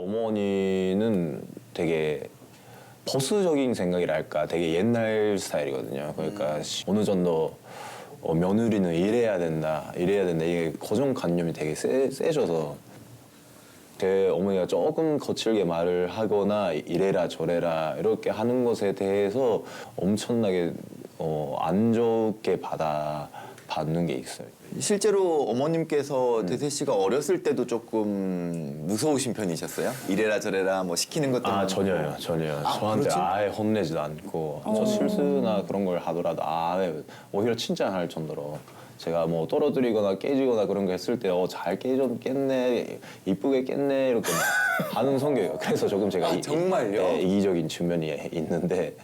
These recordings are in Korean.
어머니는 되게 보수적인 생각이랄까 되게 옛날 스타일이거든요. 그러니까 어느 정도 며느리는 이래야 된다 이게 고정관념이 되게 세져서 제 어머니가 조금 거칠게 말을 하거나 이래라 저래라 이렇게 하는 것에 대해서 엄청나게 안 좋게 받는 게 있어요. 실제로 어머님께서 대세 씨가 어렸을 때도 조금 무서우신 편이셨어요? 이래라 저래라 뭐 시키는 것도 전혀요. 저한테 그렇지? 아예 혼내지도 않고 저 실수나 그런 걸 하더라도 아예 오히려 칭찬할 정도로 제가 뭐 떨어뜨리거나 깨지거나 그런 거 했을 때 잘 깼네 이쁘게 깼네 이렇게 하는 성격이에요. 그래서 조금 제가 정말요? 이기적인 측면이 있는데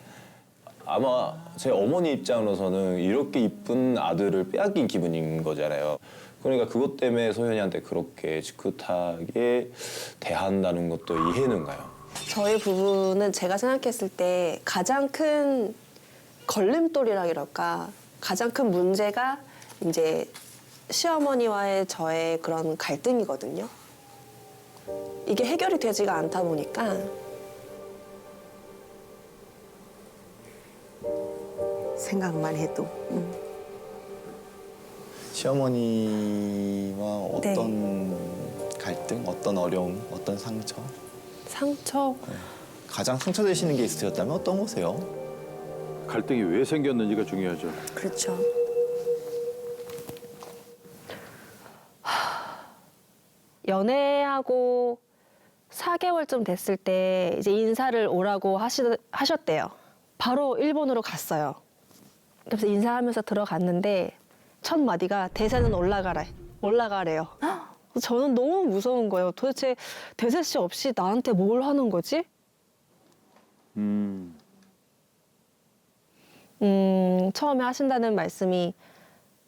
아마 제 어머니 입장으로서는 이렇게 이쁜 아들을 빼앗긴 기분인 거잖아요. 그러니까 그것 때문에 소연이한테 그렇게 지긋하게 대한다는 것도 이해는 가요. 저희 부부는 제가 생각했을 때 가장 큰 걸림돌이랄까 가장 큰 문제가 이제 시어머니와의 저의 그런 갈등이거든요. 이게 해결이 되지가 않다 보니까 생각만 해도. 시어머니와 어떤 갈등, 어떤 어려움, 어떤 상처? 상처 가장 상처되시는 게 있으셨다면 어떤 거세요? 갈등이 왜 생겼는지가 중요하죠. 그렇죠. 연애하고 4개월쯤 됐을 때 이제 인사를 오라고 하셨대요. 바로 일본으로 갔어요. 그래서 인사하면서 들어갔는데 첫 마디가 대세는 올라가래요. 저는 너무 무서운 거예요. 도대체 대세 씨 없이 나한테 뭘 하는 거지? 처음에 하신다는 말씀이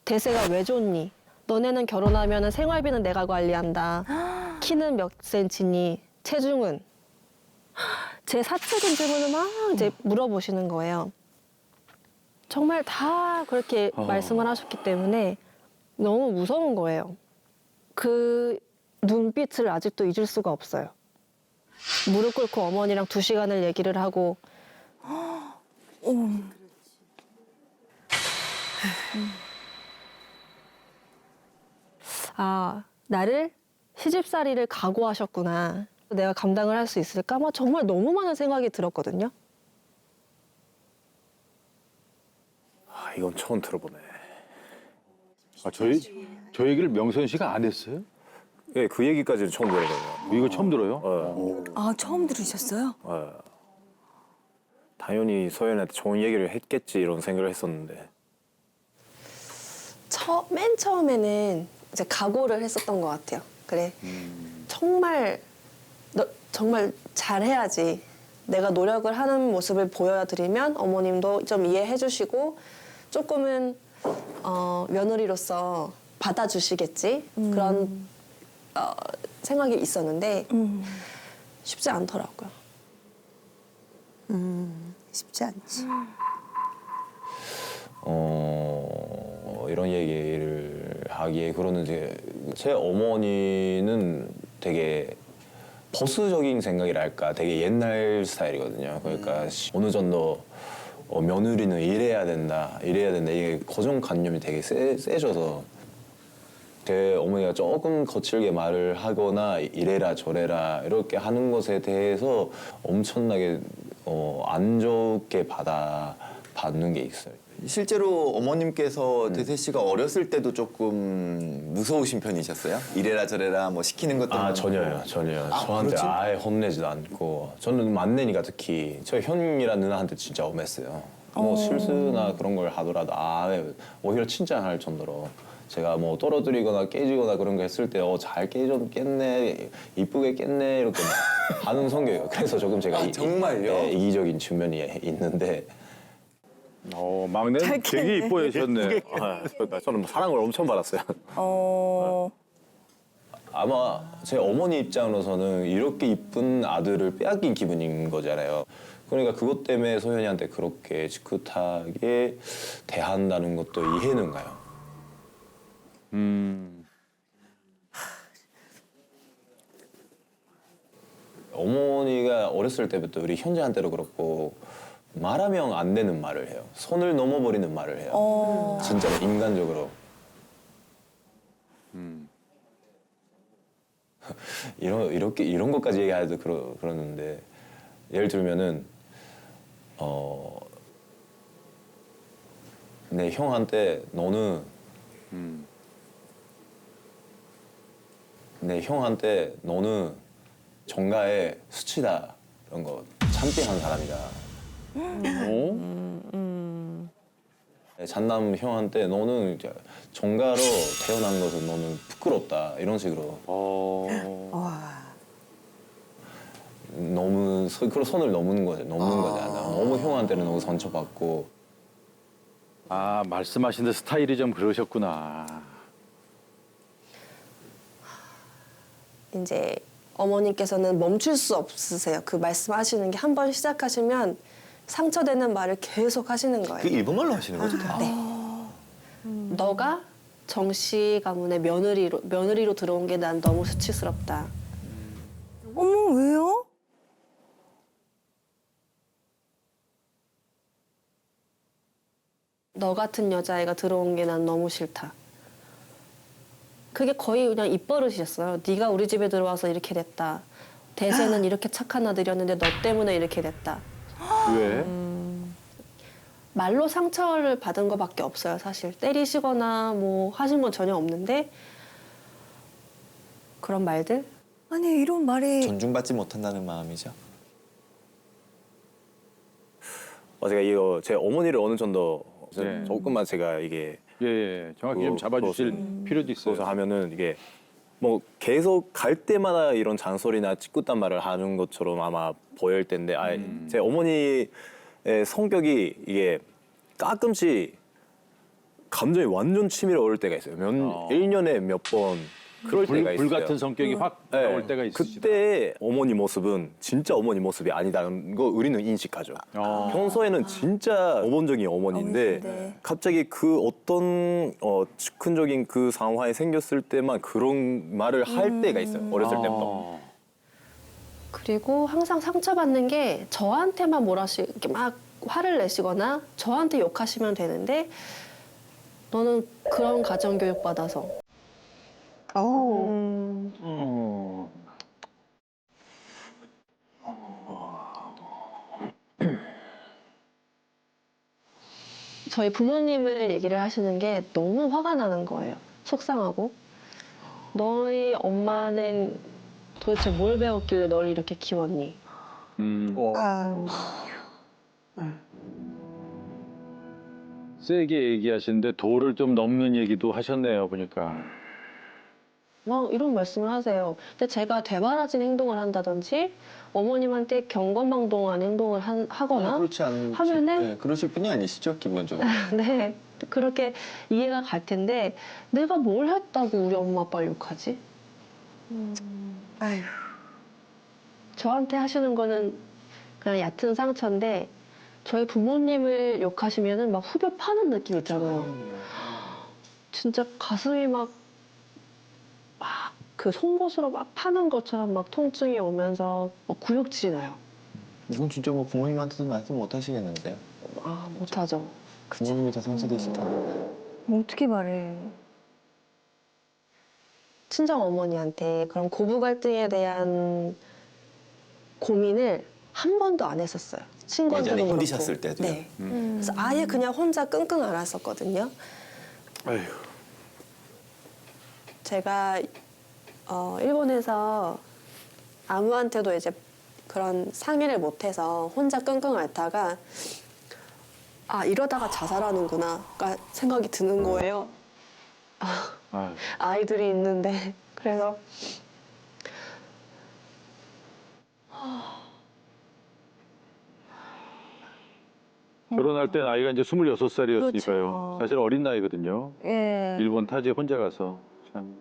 대세가 왜 좋니? 너네는 결혼하면 생활비는 내가 관리한다. 키는 몇 센치니? 체중은? 제 사적인 질문을 막 이제 물어보시는 거예요. 정말 다 그렇게 말씀을 하셨기 때문에 너무 무서운 거예요. 그 눈빛을 아직도 잊을 수가 없어요. 무릎 꿇고 어머니랑 2시간을 얘기를 하고 나를 시집살이를 각오하셨구나. 내가 감당을 할 수 있을까? 정말 너무 많은 생각이 들었거든요. 이건 처음 들어보네. 저 얘기를 명선 씨가 안 했어요? 예, 그 얘기까지는 처음 들어보네요. 이거 처음 들어요? 아, 처음 들으셨어요? 당연히 소연이한테 좋은 얘기를 했겠지 이런 생각을 했었는데 맨 처음에는 이제 각오를 했었던 것 같아요. 그래, 정말 잘해야지. 내가 노력을 하는 모습을 보여드리면 어머님도 좀 이해해 주시고 조금은 며느리로서 받아주시겠지. 그런 생각이 있었는데 쉽지 않더라고요. 쉽지 않지. 이런 얘기를 하기에 그러는데 제 어머니는 되게 보수적인 생각이랄까 되게 옛날 스타일이거든요. 그러니까 어느 정도 며느리는 이래야 된다 이게 고정관념이 되게 세져서 제 어머니가 조금 거칠게 말을 하거나 이래라 저래라 이렇게 하는 것에 대해서 엄청나게 안 좋게 받는 게 있어요. 실제로 어머님께서 대세 씨가 어렸을 때도 조금 무서우신 편이셨어요? 이래라 저래라 뭐 시키는 것도 전혀요. 저한테 그렇지? 아예 혼내지도 않고 저는 맏내니까 특히 저 현이란 누나한테 진짜 엄했어요. 뭐 실수나 그런 걸 하더라도 아예 오히려 칭찬할 정도로 제가 뭐 떨어뜨리거나 깨지거나 그런 거 했을 때 잘 깼네 이쁘게 깼네 이렇게 하는 성격이에요. 그래서 조금 제가 정말요? 이기적인 측면이 있는데 막내는 되게 이뻐하셨네. 저는 사랑을 엄청 받았어요. 아마 제 어머니 입장으로서는 이렇게 이쁜 아들을 빼앗긴 기분인 거잖아요. 그러니까 그것 때문에 소연이한테 그렇게 지긋하게 대한다는 것도 이해는 가요. 어머니가 어렸을 때부터 우리 현재한테도 그렇고 말하면 안 되는 말을 해요. 손을 넘어버리는 말을 해요. 진짜 인간적으로. 이런 것까지 얘기해도 그러는데 예를 들면은 내 형한테 너는 정가의 수치다 이런 거 참기한 사람이다. 잔남 형한테 너는 이제 정가로 태어난 것은 너는 부끄럽다 이런 식으로 와. 너무 그런 선을 넘는 거잖아. 너무 형한테는 너무 상처받고. 아, 말씀하시는 스타일이 좀 그러셨구나. 이제 어머님께서는 멈출 수 없으세요. 그 말씀하시는 게 한 번 시작하시면 상처되는 말을 계속 하시는 거예요. 그 일본말로 하시는 거죠? 다? 네. 너가 정씨 가문의 며느리로 들어온 게 난 너무 수치스럽다. 어머, 왜요? 너 같은 여자애가 들어온 게 난 너무 싫다. 그게 거의 그냥 입버릇이었어요. 네가 우리 집에 들어와서 이렇게 됐다. 대세는 이렇게 착한 아들이었는데 너 때문에 이렇게 됐다. 왜? 말로 상처를 받은 것밖에 없어요, 사실. 때리시거나 뭐 하신 건 전혀 없는데 그런 말들? 아니, 이런 말이. 존중받지 못한다는 마음이죠. 제가 제 어머니를 어느 정도 네. 조금만 제가 이게 예, 예. 정확히 좀 잡아주실 필요도 있어요. 그래서 하면은 이게 뭐 계속 갈 때마다 이런 잔소리나 짓궂단 말을 하는 것처럼 아마 보일 텐데 제 어머니의 성격이 이게 가끔씩 감정이 완전 치밀어 오를 때가 있어요. 1년에 몇 번 그럴 때가 있어요. 불 같은 성격이 확 네. 나올 때가 있으시다. 그때 어머니 모습은 진짜 어머니 모습이 아니다는 거 우리는 인식하죠. 평소에는 진짜 모범적인 어머니인데 어머니인데. 갑자기 그 어떤 즉흥적인 그 상황이 생겼을 때만 그런 말을 할 때가 있어요. 어렸을 때부터. 그리고 항상 상처받는 게 저한테만 이렇게 막 화를 내시거나 저한테 욕하시면 되는데 너는 그런 가정교육 받아서 저희 부모님을 얘기를 하시는 게 너무 화가 나는 거예요. 속상하고. 너희 엄마는 도대체 뭘 배웠길래 널 이렇게 키웠니? 아, 세게 얘기하시는데 도를 좀 넘는 얘기도 하셨네요, 보니까. 막 이런 말씀을 하세요. 근데 제가 되바라진 행동을 한다든지 어머님한테 경건망동한 행동을 하거나 그렇지 않은 하면은 네, 그러실 분이 아니시죠, 기본적으로. 네 그렇게 이해가 갈 텐데 내가 뭘 했다고 우리 엄마 아빠를 욕하지? 아휴. 저한테 하시는 거는 그냥 얕은 상처인데 저희 부모님을 욕하시면은 막 후벼 파는 느낌 있잖아요. 진짜 가슴이 막 그 송곳으로 막 파는 것처럼 막 통증이 오면서 막 구역질이 나요. 이건 진짜 뭐 부모님한테도 말씀 못 하시겠는데요. 아 못하죠. 부모님이 다 상처되시다. 어떻게 말해. 친정 어머니한테 그런 고부 갈등에 대한 고민을 한 번도 안 했었어요. 친구한테도 예전에 그렇고. 힘드셨을 때도요? 네. 그래서 아예 그냥 혼자 끙끙 앓았었거든요. 아휴. 제가 일본에서 아무한테도 이제 그런 상의를 못해서 혼자 끙끙 앓다가 아 이러다가 자살하는구나가 생각이 드는 거예요. 아휴. 아이들이 있는데 그래서 결혼할 때 나이가 이제 26살이었으니까요. 그렇죠. 사실 어린 나이거든요. 예. 일본 타지에 혼자 가서 참.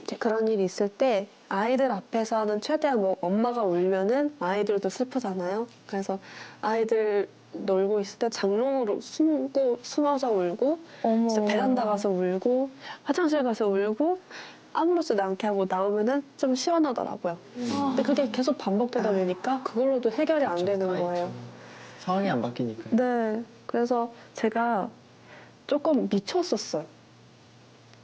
이제 그런 일이 있을 때 아이들 앞에서는 최대한 뭐 엄마가 울면은 아이들도 슬프잖아요. 그래서 아이들 놀고 있을 때 장롱으로 숨어서 울고 어머. 진짜 베란다 가서 울고 화장실 가서 울고 아무렇지도 않게 하고 나오면은 좀 시원하더라고요. 근데 그게 계속 반복되다 보니까 그걸로도 해결이 안 되는 거예요. 상황이 안 바뀌니까. 네. 그래서 제가 조금 미쳤었어요.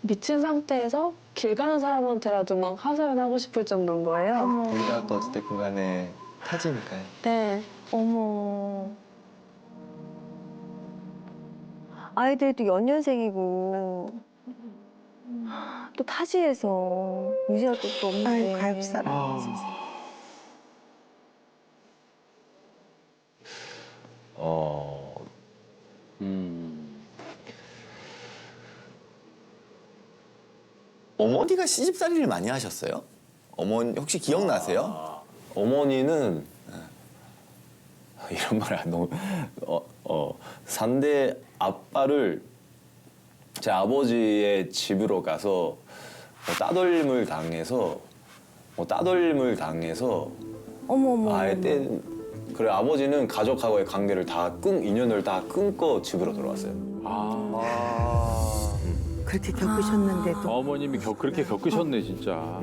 미친 상태에서 길 가는 사람한테라도 막 하소연하고 싶을 정도인 거예요. 우리가 또 어쨌든 간에 타지니까요. 네. 어머. 아이들도 연년생이고 또 타지에서 유지할 것도 없는데. 아이고 사람. 어머니가 시집살이를 많이 하셨어요? 어머니 혹시 기억나세요? 어머니는 이런 말 안 너무 산대 아빠를 제 아버지의 집으로 가서 따돌림을 당해서 어머. 아예 그래 아버지는 가족하고의 관계를 인연을 다 끊고 집으로 들어왔어요. 그렇게 겪으셨는데도 어머님이 그렇게 겪으셨네 진짜.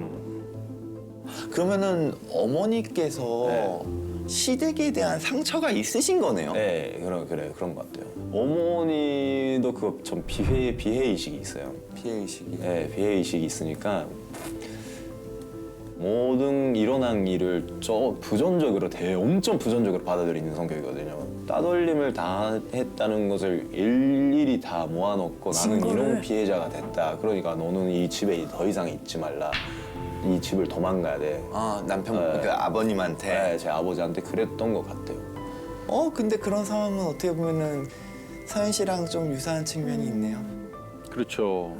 그러면은 어머니께서 시댁에 대한 상처가 있으신 거네요. 네, 그런 것 같아요. 어머니도 그거 좀 비회 의식이 있어요. 피해의식이. 네, 비회 의식이 있으니까 모든 일어난 일을 엄청 부정적으로 받아들이는 성격이거든요. 따돌림을 당했다는 것을 일일이 다 모아놓고 나는 이런 피해자가 됐다. 그러니까 너는 이 집에 더 이상 있지 말라. 이 집을 도망가야 돼. 아 남편 네. 그 아버님한테. 네, 제 아버지한테 그랬던 것 같아요. 근데 그런 상황은 어떻게 보면은 서현 씨랑 좀 유사한 측면이 있네요. 그렇죠.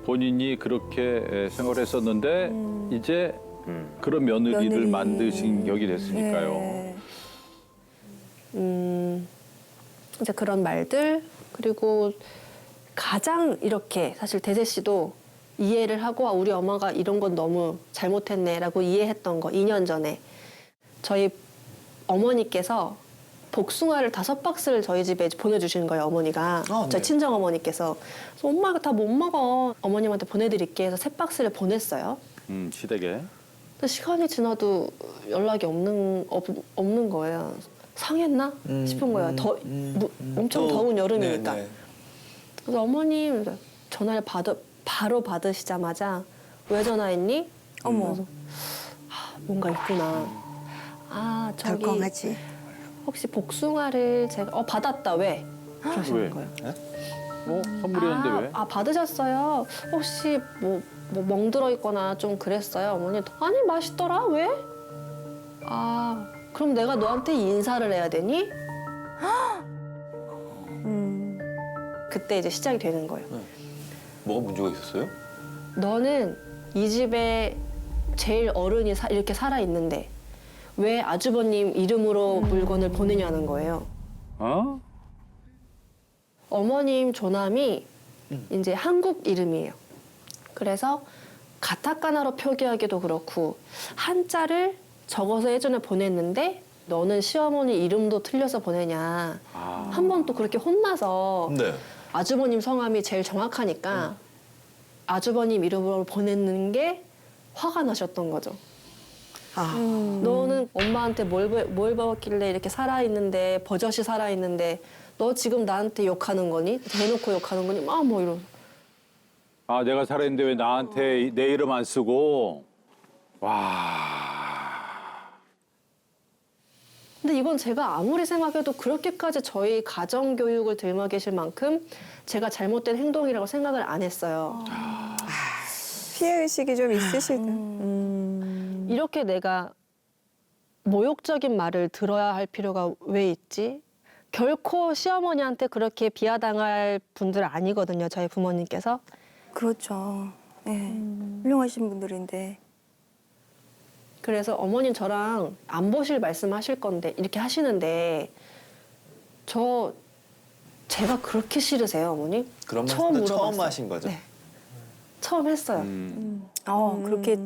본인이 그렇게 생활했었는데 이제 그런 며느리를 만드신 격이 됐으니까요. 네. 이제 그런 말들 그리고 가장 이렇게 사실 대세 씨도 이해를 하고 우리 엄마가 이런 건 너무 잘못했네라고 이해했던 거 2년 전에 저희 어머니께서 복숭아를 5박스를 저희 집에 보내주시는 거예요 어머니가 네. 저희 친정 어머니께서 그래서 엄마가 다 못 먹어 어머님한테 보내드릴게 해서 3박스를 보냈어요. 시댁에. 근데 시간이 지나도 연락이 없는 거예요. 상했나 싶은 거예요. 엄청 더운 여름이니까. 네, 네. 그래서 어머님 전화를 바로 받으시자마자 왜 전화했니? 어머. 그래서 뭔가 있구나. 저기 덜컹하지. 혹시 복숭아를 제가 받았다 왜? 그러시는 왜? 거예요. 선물이었는데 왜? 받으셨어요. 혹시 멍들어 있거나 좀 그랬어요? 어머니 아니 맛있더라 왜? 그럼 내가 너한테 인사를 해야 되니? 그때 이제 시작이 되는 거예요. 뭐가 문제가 있었어요? 너는 이 집에 제일 어른이 이렇게 살아 있는데 왜 아주버님 이름으로 물건을 보내냐는 거예요. 어? 어머님 조남이 이제 한국 이름이에요. 그래서 가타카나로 표기하기도 그렇고 한자를 적어서 예전에 보냈는데 너는 시어머니 이름도 틀려서 보내냐. 한 번 또 그렇게 혼나서 네. 아주버님 성함이 제일 정확하니까 아주버님 이름으로 보냈는 게 화가 나셨던 거죠. 너는 엄마한테 뭘 배웠길래 이렇게 살아있는데 버젓이 살아있는데 너 지금 나한테 욕하는 거니? 대놓고 욕하는 거니? 뭐 이런. 내가 살아있는데 왜 나한테 내 이름 안 쓰고? 와. 근데 이건 제가 아무리 생각해도 그렇게까지 저희 가정 교육을 들먹이실 만큼 제가 잘못된 행동이라고 생각을 안 했어요. 피해의식이 좀 있으시다. 이렇게 내가 모욕적인 말을 들어야 할 필요가 왜 있지? 결코 시어머니한테 그렇게 비하당할 분들 아니거든요, 저희 부모님께서. 그렇죠. 네. 훌륭하신 분들인데. 그래서 어머님 저랑 안 보실 말씀하실 건데 이렇게 하시는데 제가 그렇게 싫으세요, 어머니? 그런 처음 말씀도 처음 물어봤어요. 하신 거죠? 네. 처음 했어요. 그렇게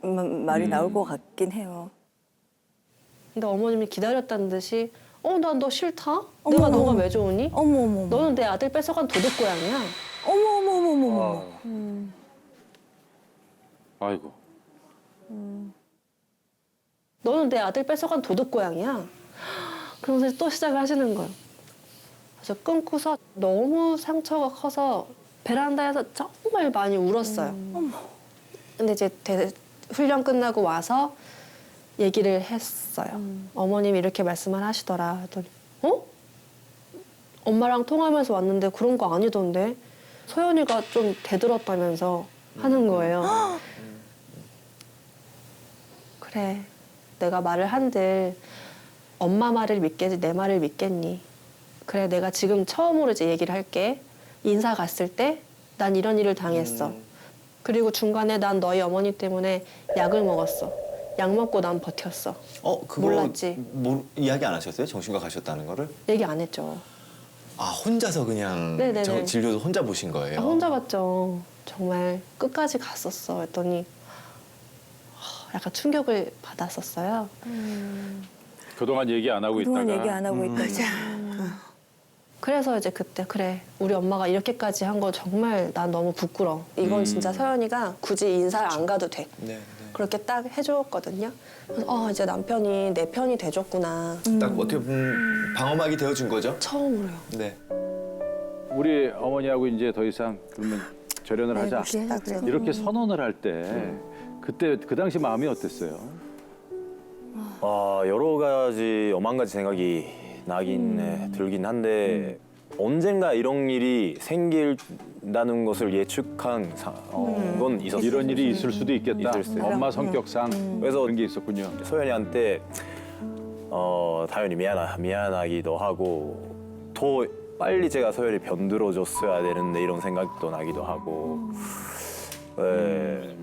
말이 나올 것 같긴 해요. 근데 어머님이 기다렸다는 듯이 난 너 싫다? 어머. 너가 왜 좋으니? 어머. 너는 내 아들 뺏어간 도둑고양이야. 어머. 아이고. 너는 내 아들 뺏어간 도둑고양이야. 그러면서 또 시작을 하시는 거예요. 그래서 끊고서 너무 상처가 커서 베란다에서 정말 많이 울었어요. 근데 이제 훈련 끝나고 와서 얘기를 했어요. 어머님이 이렇게 말씀을 하시더라. 했더니 어? 엄마랑 통화하면서 왔는데 그런 거 아니던데. 소연이가 좀 대들었다면서 하는 거예요. 그래, 내가 말을 한들 엄마 말을 믿겠지 내 말을 믿겠니? 그래, 내가 지금 처음으로 이제 얘기를 할게. 인사 갔을 때 난 이런 일을 당했어. 그리고 중간에 난 너희 어머니 때문에 약을 먹었어. 약 먹고 난 버텼어. 그거 몰랐지. 이야기 안 하셨어요? 정신과 가셨다는 거를? 얘기 안 했죠. 아 혼자서 그냥 네네네. 저 진료도 혼자 보신 거예요? 아, 혼자 봤죠. 정말 끝까지 갔었어. 했더니 약간 충격을 받았었어요. 그동안 얘기 안 하고 그동안 있다가 얘기 안 하고 있다가. 그래서 이제 그때 그래, 우리 엄마가 이렇게까지 한 거 정말 난 너무 부끄러워. 이건 진짜 서연이가 굳이 인사를 안 가도 돼. 네, 그렇게 딱 해줬거든요. 그래서 이제 남편이 내 편이 돼줬구나. 네. 딱 어떻게 보면 방어막이 되어준 거죠? 처음으로요. 네. 우리 어머니하고 이제 더 이상 그러면 절연을 하자. 멋있다, 그래도. 이렇게 선언을 할 때 그때 그 당시 마음이 어땠어요? 여러 가지 오만 가지 생각이 나긴 들긴 한데 언젠가 이런 일이 생긴다는 것을 예측한 건 있었어요. 이런 일이 있을 수도 있겠다. 있을 수 있어요. 엄마 성격상 그래서 그런 게 있었군요. 소연이한테 당연히 미안하기도 하고 더 빨리 제가 소연이 변들어줬어야 되는데 이런 생각도 나기도 하고. 네.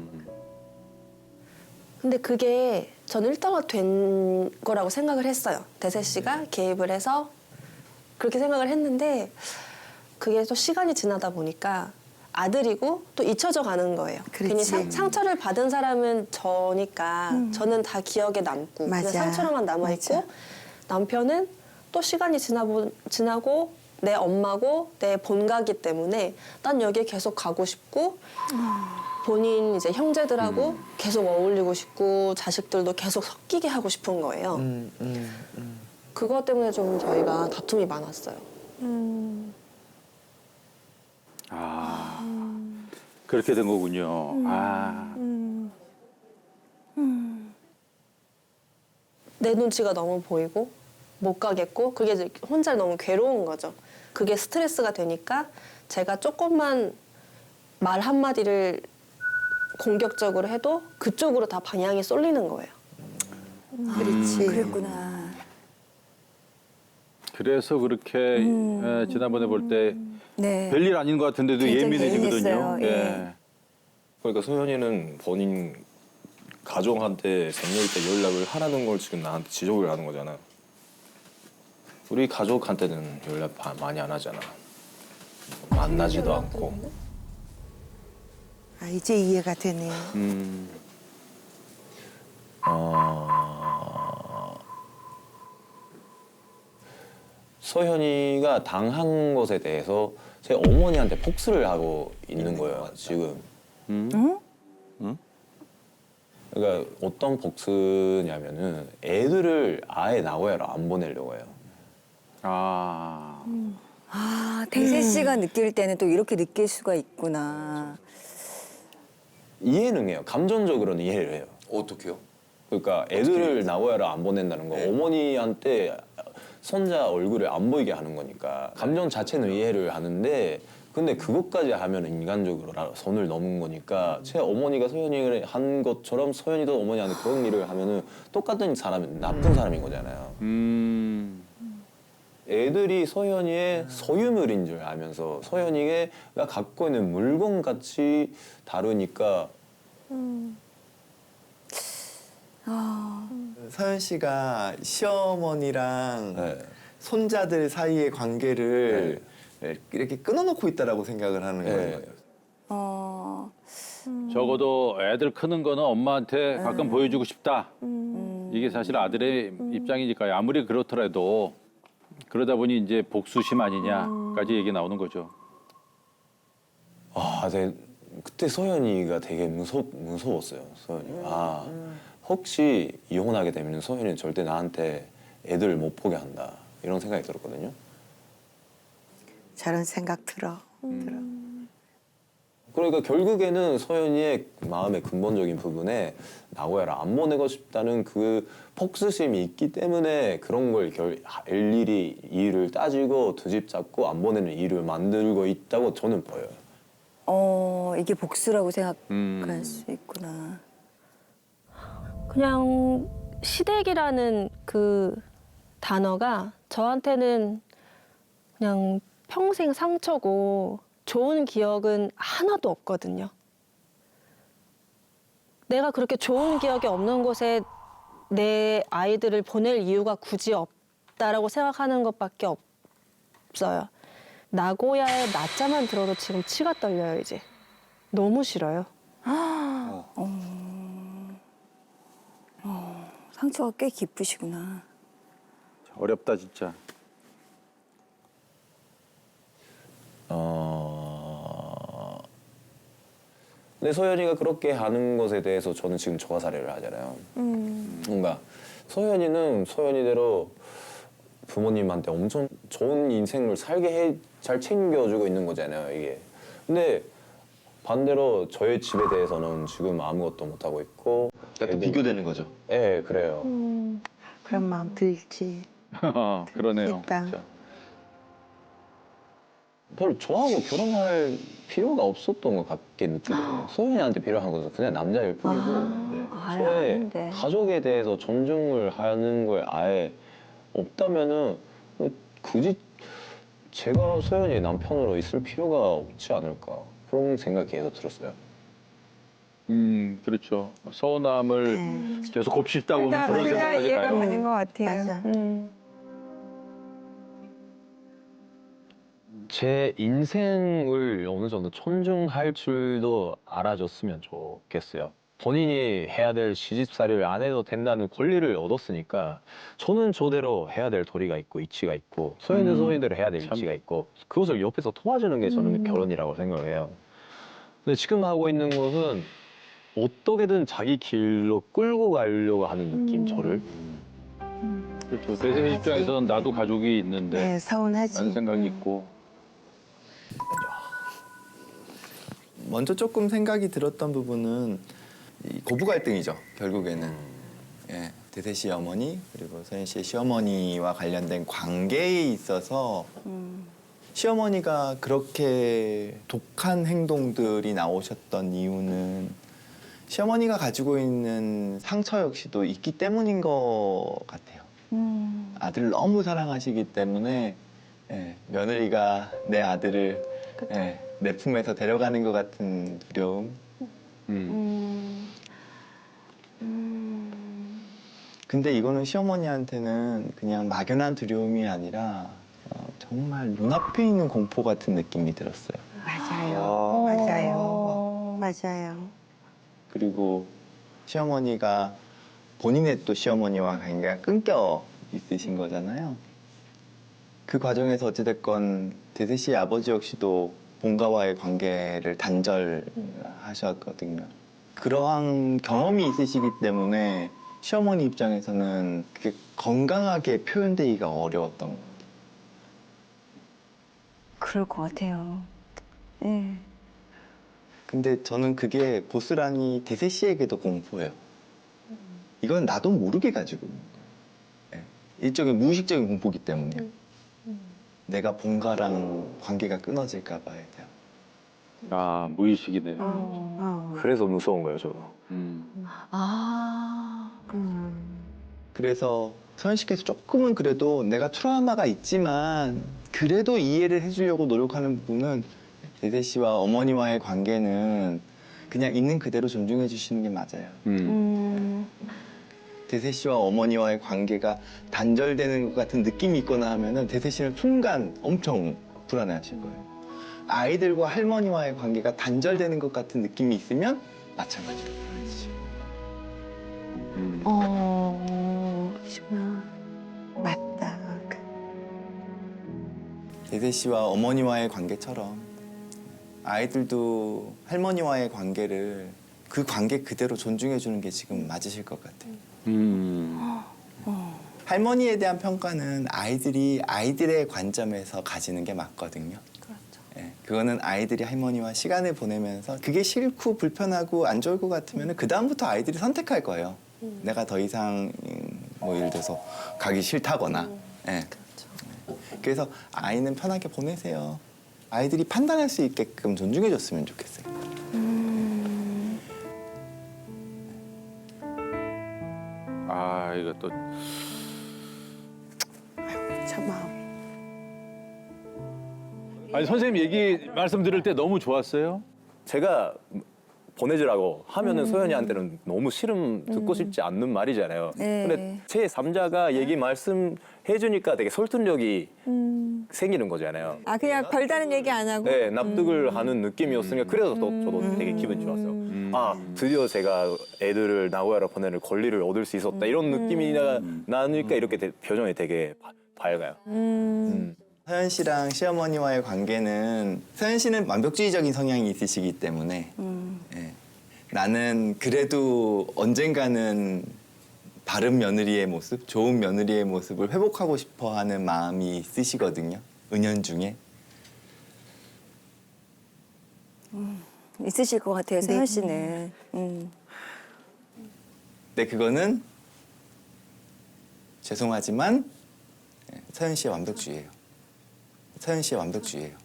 근데 그게 저는 일단은 된 거라고 생각을 했어요. 대세 씨가 개입을 해서 그렇게 생각을 했는데 그게 또 시간이 지나다 보니까 아들이고 또 잊혀져 가는 거예요. 그렇지. 괜히 상처를 받은 사람은 저니까 저는 다 기억에 남고 그냥 맞아. 상처로만 남아있고 맞아. 남편은 또 시간이 지나고 내 엄마고 내 본가기 때문에 난 여기에 계속 가고 싶고 본인 이제 형제들하고 계속 어울리고 싶고 자식들도 계속 섞이게 하고 싶은 거예요. 그것 때문에 좀 저희가 다툼이 많았어요. 그렇게 된 거군요. 내 눈치가 너무 보이고 못 가겠고 그게 이제 혼자 너무 괴로운 거죠. 그게 스트레스가 되니까 제가 조금만 말 한마디를 공격적으로 해도 그쪽으로 다 방향이 쏠리는 거예요. 그렇지. 그랬구나. 그래서 그렇게 지난번에 볼 때 네. 별일 아닌 것 같은데도 굉장히 예민해지거든요. 예민했어요. 예. 그러니까 소연이는 본인 가족한테 생일 때 연락을 하라는 걸 지금 나한테 지적을 하는 거잖아. 우리 가족한테는 연락 많이 안 하잖아. 만나지도 않고. 아, 이제 이해가 되네. 서현이가 당한 것에 대해서 제 어머니한테 복수를 하고 있는 거예요, 지금. 그러니까 어떤 복수냐면은 애들을 아예 나고야로 안 보내려고 해요. 아, 대세 씨가 느낄 때는 또 이렇게 느낄 수가 있구나. 이해는 해요. 감정적으로는 이해를 해요. 어떻게요? 그러니까 애들을 나고야로 안 보낸다는 거 네. 어머니한테 손자 얼굴을 안 보이게 하는 거니까 감정 자체는 이해를 하는데 근데 그것까지 하면 인간적으로 선을 넘은 거니까 제 어머니가 소연이를 한 것처럼 소연이도 어머니한테 그런 일을 하면은 똑같은 사람이 나쁜 사람인 거잖아요. 애들이 소연이의 소유물인 줄 알면서 소연이가 갖고 있는 물건 같이 다루니까 서연 씨가 시어머니랑 네. 손자들 사이의 관계를 이렇게 끊어놓고 있다라고 생각을 하는 네. 거예요. 적어도 애들 크는 거는 엄마한테 가끔 보여주고 싶다. 이게 사실 아들의 입장이니까요. 아무리 그렇더라도 그러다 보니 이제 복수심 아니냐까지 얘기 나오는 거죠. 아, 네. 그때 소연이가 되게 무서웠어요. 소연이. 아 혹시 이혼하게 되면 소연이는 절대 나한테 애들 못 보게 한다 이런 생각이 들었거든요. 저런 생각 들어. 그러니까 결국에는 소연이의 마음의 근본적인 부분에 나고야를 안 보내고 싶다는 그 폭스심이 있기 때문에 그런 걸 일일이 이유를 따지고 두 집 잡고 안 보내는 이유를 만들고 있다고 저는 보여요. 이게 복수라고 생각할 수 있구나. 그냥 시댁이라는 그 단어가 저한테는 그냥 평생 상처고 좋은 기억은 하나도 없거든요. 내가 그렇게 좋은 기억이 없는 곳에 내 아이들을 보낼 이유가 굳이 없다라고 생각하는 것밖에 없어요. 나고야의 낮자만 들어도 지금 치가 떨려요, 이제. 너무 싫어요. 상처가 꽤 깊으시구나. 어렵다 진짜. 근데 소연이가 그렇게 하는 것에 대해서 저는 지금 조화 사례를 하잖아요. 뭔가 소연이는 소연이대로 부모님한테 엄청 좋은 인생을 잘 챙겨주고 있는 거잖아요, 이게. 근데 반대로 저희 집에 대해서는 지금 아무것도 못 하고 있고. 그러니까 또 비교되는 거죠. 네, 그래요. 그런 마음 들지. 그러네요. 일단. 진짜. 별로 저하고 결혼할 필요가 없었던 것 같게 느껴요. 소연이한테 필요한 것은 그냥 남자일 뿐이고 저의 아닌데. 가족에 대해서 존중을 하는 걸 아예 없다면은 굳이 제가 소연이 남편으로 있을 필요가 없지 않을까 그런 생각이 계속 들었어요. 그렇죠. 서운함을 계속 곱씹다 보면 그런 생각까지 이해가 가요. 가는 것 같아요. 맞아. 제 인생을 어느 정도 존중할 줄도 알아줬으면 좋겠어요. 본인이 해야 될 시집살이를 안 해도 된다는 권리를 얻었으니까 저는 저대로 해야 될 도리가 있고 이치가 있고 소연은 소연대로 해야 될 참. 이치가 있고 그것을 옆에서 도와주는 게 저는 결혼이라고 생각을 해요. 근데 지금 하고 있는 것은 어떻게든 자기 길로 끌고 가려고 하는 느낌, 저를. 그렇죠. 대세 입장에서는 나도 가족이 있는데 네, 서운하지. 라는 생각이 있고. 먼저 조금 생각이 들었던 부분은 이 고부 갈등이죠. 결국에는 대세 씨 어머니 그리고 소연 씨의 시어머니와 관련된 관계에 있어서 시어머니가 그렇게 독한 행동들이 나오셨던 이유는 시어머니가 가지고 있는 상처 역시도 있기 때문인 것 같아요. 아들을 너무 사랑하시기 때문에 며느리가 내 아들을 내 품에서 데려가는 것 같은 두려움. 근데 이거는 시어머니한테는 그냥 막연한 두려움이 아니라 정말 눈앞에 있는 공포 같은 느낌이 들었어요. 맞아요. 맞아요. 맞아요. 그리고 시어머니가 본인의 또 시어머니와 관계가 끊겨 있으신 거잖아요. 그 과정에서 어찌됐건 대세 씨의 아버지 역시도 본가와의 관계를 단절하셨거든요. 그러한 경험이 있으시기 때문에 시어머니 입장에서는 그게 건강하게 표현되기가 어려웠던 것 같아요. 그럴 것 같아요. 네. 근데 저는 그게 고스란히 대세 씨에게도 공포예요. 이건 나도 모르게 가지고 있는 거예요. 일종의 무의식적인 공포기 때문에 내가 본가랑 관계가 끊어질까 봐에 대한. 아, 무의식이네요. 그래서 무서운 거예요, 저도. 그래서 서현 씨께서 조금은 그래도 내가 트라우마가 있지만 그래도 이해를 해주려고 노력하는 부분은 대세 씨와 어머니와의 관계는 그냥 있는 그대로 존중해 주시는 게 맞아요. 대세 씨와 어머니와의 관계가 단절되는 것 같은 느낌이 있거나 하면은 대세 씨는 순간 엄청 불안해하실 거예요. 아이들과 할머니와의 관계가 단절되는 것 같은 느낌이 있으면 마찬가지로 불안해지죠. 맞다. 대세 씨와 어머니와의 관계처럼 아이들도 할머니와의 관계를 그 관계 그대로 존중해 주는 게 지금 맞으실 것 같아요. 할머니에 대한 평가는 아이들이 아이들의 관점에서 가지는 게 맞거든요. 예, 그거는 아이들이 할머니와 시간을 보내면서 그게 싫고 불편하고 안 좋을 것 같으면 그 다음부터 아이들이 선택할 거예요. 내가 더 이상 뭐 예를 들어서 가기 싫다거나. 예. 그래서 아이는 편하게 보내세요. 아이들이 판단할 수 있게끔 존중해 줬으면 좋겠어요. 아 이거 또 참 마음. 아니 선생님 얘기 말씀 들을 때 너무 좋았어요. 제가 보내주라고 하면은 소연이한테는 너무 싫음 듣고 싶지 않는 말이잖아요. 네. 근데 제 3자가 얘기 말씀해주니까 되게 설득력이 생기는 거잖아요. 아 그냥 별다른 얘기 안 하고. 네, 납득을 하는 느낌이었으니까 그래서 저도 되게 기분이 좋았어요. 아, 드디어 제가 애들을 나고야로 보내는 권리를 얻을 수 있었다. 이런 느낌이 나니까 이렇게 표정이 되게 밝아요. 서연 씨랑 시어머니와의 관계는 서연 씨는 완벽주의적인 성향이 있으시기 때문에 예, 나는 그래도 언젠가는 바른 며느리의 모습, 좋은 며느리의 모습을 회복하고 싶어하는 마음이 있으시거든요. 은연중에. 있으실 것 같아요, 서연 씨는. 근데 그거는 죄송하지만 예, 서연 씨의 완벽주의예요. 서연 씨의 완벽주의예요.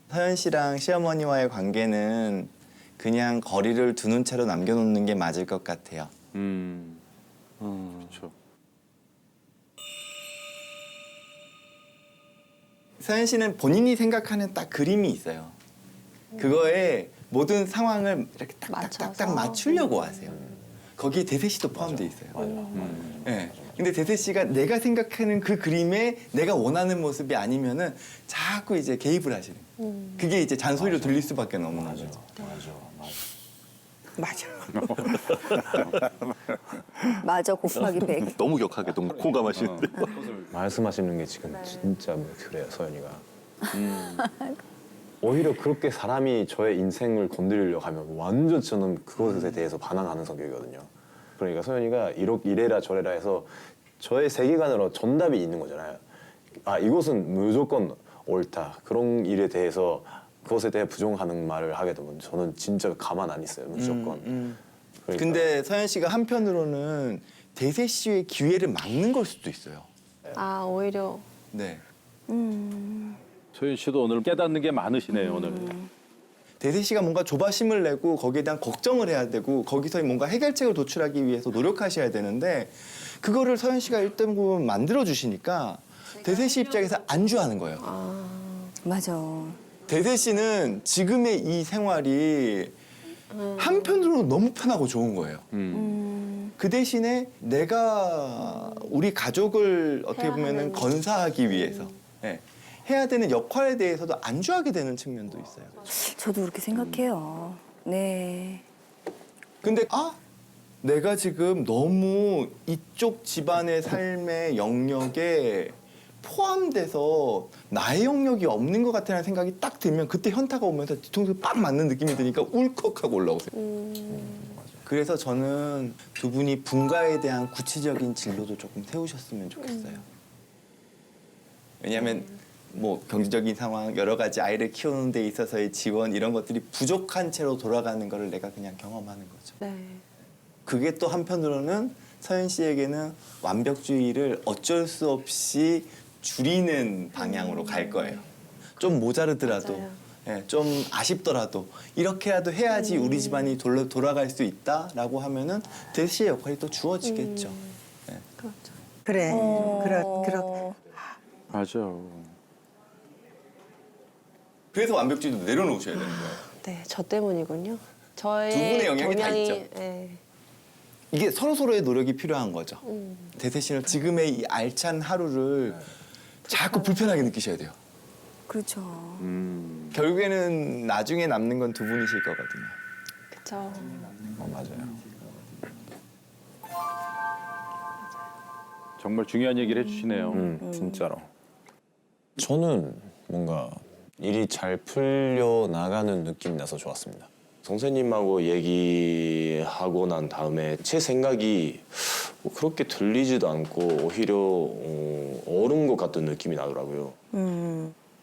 서연 씨랑 시어머니와의 관계는 그냥 거리를 두는 채로 남겨놓는 게 맞을 것 같아요. 그렇죠. 서연 씨는 본인이 생각하는 딱 그림이 있어요. 그거에 모든 상황을 이렇게 딱딱딱 맞추려고 하세요. 거기에 대세 씨도 포함되어 있어요. 네. 근데 대세 씨가 내가 생각하는 그 그림에 내가 원하는 모습이 아니면은 자꾸 이제 개입을 하시는. 그게 이제 잔소리로 들릴 수밖에 없는 거죠. 맞아. 맞아 곱하기 100. 너무 격하게 너무 공감하시는데. 말씀하시는 게 지금 진짜 뭐 그래요, 서연이가. 오히려 그렇게 사람이 저의 인생을 건드리려고 하면 완전 저는 그것에 대해서 반항하는 성격이거든요. 그러니까 서연이가 이래라 저래라 해서 저의 세계관으로 정답이 있는 거잖아요. 아, 이것은 무조건 옳다. 그런 일에 대해서 그것에 대해 부정하는 말을 하게 되면 저는 진짜 가만 안 있어요, 무조건. 그러니까. 근데 서연 씨가 한편으로는 대세 씨의 기회를 막는 걸 수도 있어요. 아, 오히려 네. 소연 씨도 오늘 깨닫는 게 많으시네요 오늘. 대세 씨가 뭔가 조바심을 내고 거기에 대한 걱정을 해야 되고 거기서 뭔가 해결책을 도출하기 위해서 노력하셔야 되는데 그거를 서연 씨가 일단 보면 만들어 주시니까 대세 씨 입장에서 안주하는 거예요. 맞아. 대세 씨는 지금의 이 생활이 한편으로는 너무 편하고 좋은 거예요. 그 대신에 내가 우리 가족을 어떻게 보면은 건사하기 위해서 예, 해야 되는 역할에 대해서도 안주하게 되는 측면도 있어요. 저도 그렇게 생각해요. 네. 근데 내가 지금 너무 이쪽 집안의 삶의 영역에 포함돼서 나의 영역이 없는 것 같다는 생각이 딱 들면 그때 현타가 오면서 뒤통수 빡 맞는 느낌이 드니까 울컥하고 올라오세요. 그래서 저는 두 분이 분가에 대한 구체적인 진로도 조금 세우셨으면 좋겠어요. 왜냐하면 뭐 경제적인 상황, 여러 가지 아이를 키우는 데 있어서의 지원 이런 것들이 부족한 채로 돌아가는 거를 내가 그냥 경험하는 거죠. 네. 그게 또 한편으로는 서연 씨에게는 완벽주의를 어쩔 수 없이 줄이는 방향으로 갈 거예요. 좀 모자르더라도, 맞아요. 예, 좀 아쉽더라도 이렇게라도 해야지 우리 집안이 돌아갈 수 있다라고 하면은 대세 씨의 역할이 또 주어지겠죠. 예. 그렇죠. 그래. 어. 그렇. 맞아. 그래서 완벽주의도 내려놓으셔야 되는 거예요. 네, 저 때문이군요. 저의 두 분의 영향이 다 경향이, 있죠. 네. 이게 서로서로의 노력이 필요한 거죠. 대세 씨는 지금의 이 알찬 하루를 자꾸 불편하게 느끼셔야 돼요. 그렇죠. 결국에는 나중에 남는 건 두 분이실 거거든요. 그쵸. 맞아요. 정말 중요한 얘기를 해주시네요. 진짜로. 저는 뭔가 일이 잘 풀려 나가는 느낌이 나서 좋았습니다. 선생님하고 얘기하고 난 다음에 제 생각이 뭐 그렇게 들리지도 않고 오히려 옳은 것 같은 느낌이 나더라고요.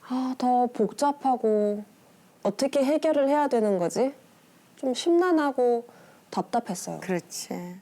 아, 더 복잡하고 어떻게 해결을 해야 되는 거지? 좀 심란하고 답답했어요. 그렇지.